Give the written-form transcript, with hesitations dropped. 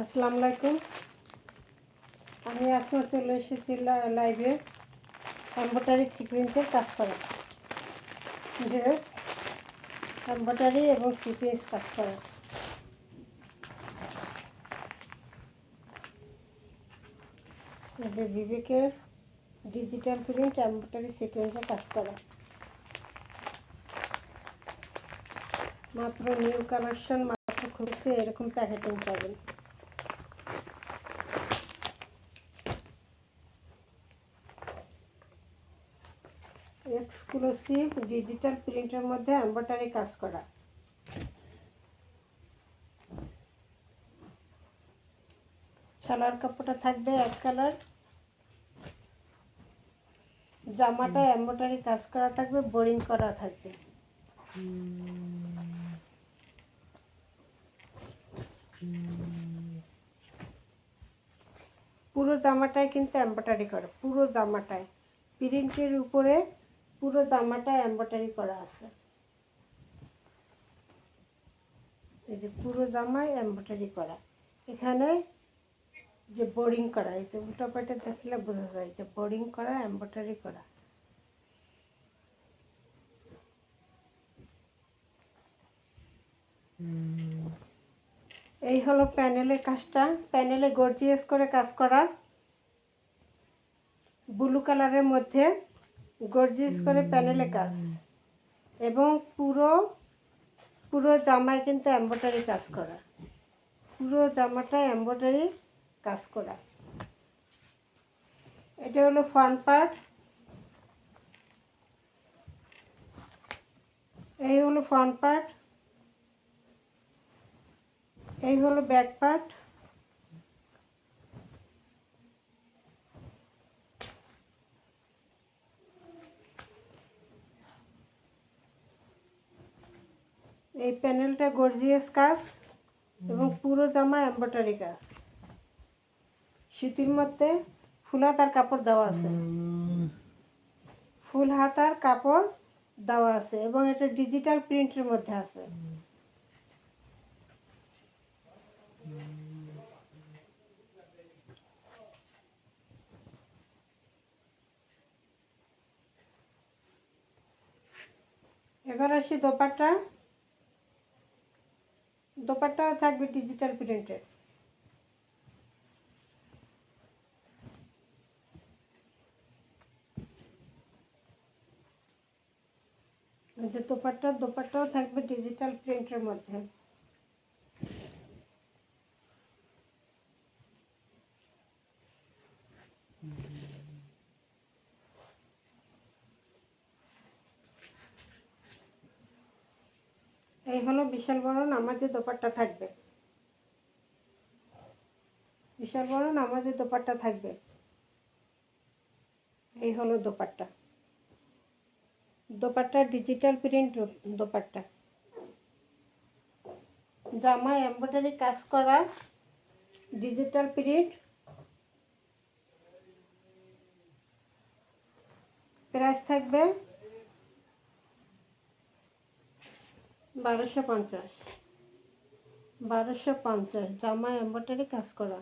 আসসালামু আলাইকুম। আমি এখন চলে এসেছি লাইভে এমব্রয়ডারি সিকোয়েন্সের কাজ করা, ড্রেস এমব্রয়ডারি এবং সিকোয়েন্স কাজ করা। যে বিবেকের ডিজিটাল প্রিন্ট এমব্রয়ডারি সিকোয়েন্সের কাজ করা, মাত্র নিউ কালেকশন, মাত্র খুলছে, এরকম প্যাকেটিং পাবেন। এক্সক্লুসিভ ডিজিটাল প্রিন্টের মধ্যে এমব্রয়ডারি কাজ করা। সালোয়ার কাপড়টা থাকবে এক কালার, জামাটা এমব্রয়ডারি কাজ করা থাকবে, বোরিং করা থাকবে। পুরো জামাটায় কিন্তু এমব্রয়ডারি করা, পুরো জামাটায় প্রিন্টের উপরে পুরো জামাটা এমব্রয়ডারি করা আছে। এই যে পুরো জামায় এমব্রয়ডারি করা, এখানে যে বোরিং করা, এই যে উল্টা পাল্টা দেখলে বোঝা যায় যে বোরিং করা, এমব্রয়ডারি করা। এই হলো প্যানেলের কাজটা, প্যানেলে গর্জিয়াস করে কাজ করা, ব্লু কালারের মধ্যে গর্জিয়াস করে প্যানেলে কাজ, এবং পুরো জামায় কিন্তু এমব্রয়ডারি কাজ করা, পুরো জামাটা এমব্রয়ডারি কাজ করা। এটা হলো ফ্রন্ট পার্ট, এই হলো ফ্রন্ট পার্ট, এই হলো ব্যাক পার্ট। এই প্যানেলটা গর্জিয়াস কাজ এবং পুরো জামা এমব্রয়ডারি কাজ। সুতির মধ্যে ফুল হাতার কাপড় দেওয়া আছে, ফুল হাতার কাপড় দেওয়া আছে, এবং এটা ডিজিটাল প্রিন্টের মধ্যে আছে। এবার আসি দোপাট্টা, দোপাট্টা থাকবে ডিজিটাল প্রিন্টের। যে দোপাট্টাও থাকবে ডিজিটাল প্রিন্টের মধ্যে। এই হলো বিশাল বড় নামাজি দোপাট্টা থাকবে, বিশাল বড় নামাজি দোপাট্টা থাকবে। এই হলো দোপাট্টা, দোপাট্টা ডিজিটাল প্রিন্ট দোপাট্টা, জামা এমব্রয়ডারি কাজ করা, ডিজিটাল প্রিন্ট। প্রাইস থাকবে 1250, 1250, জামা এমব্রয়ডারি কাজ করা।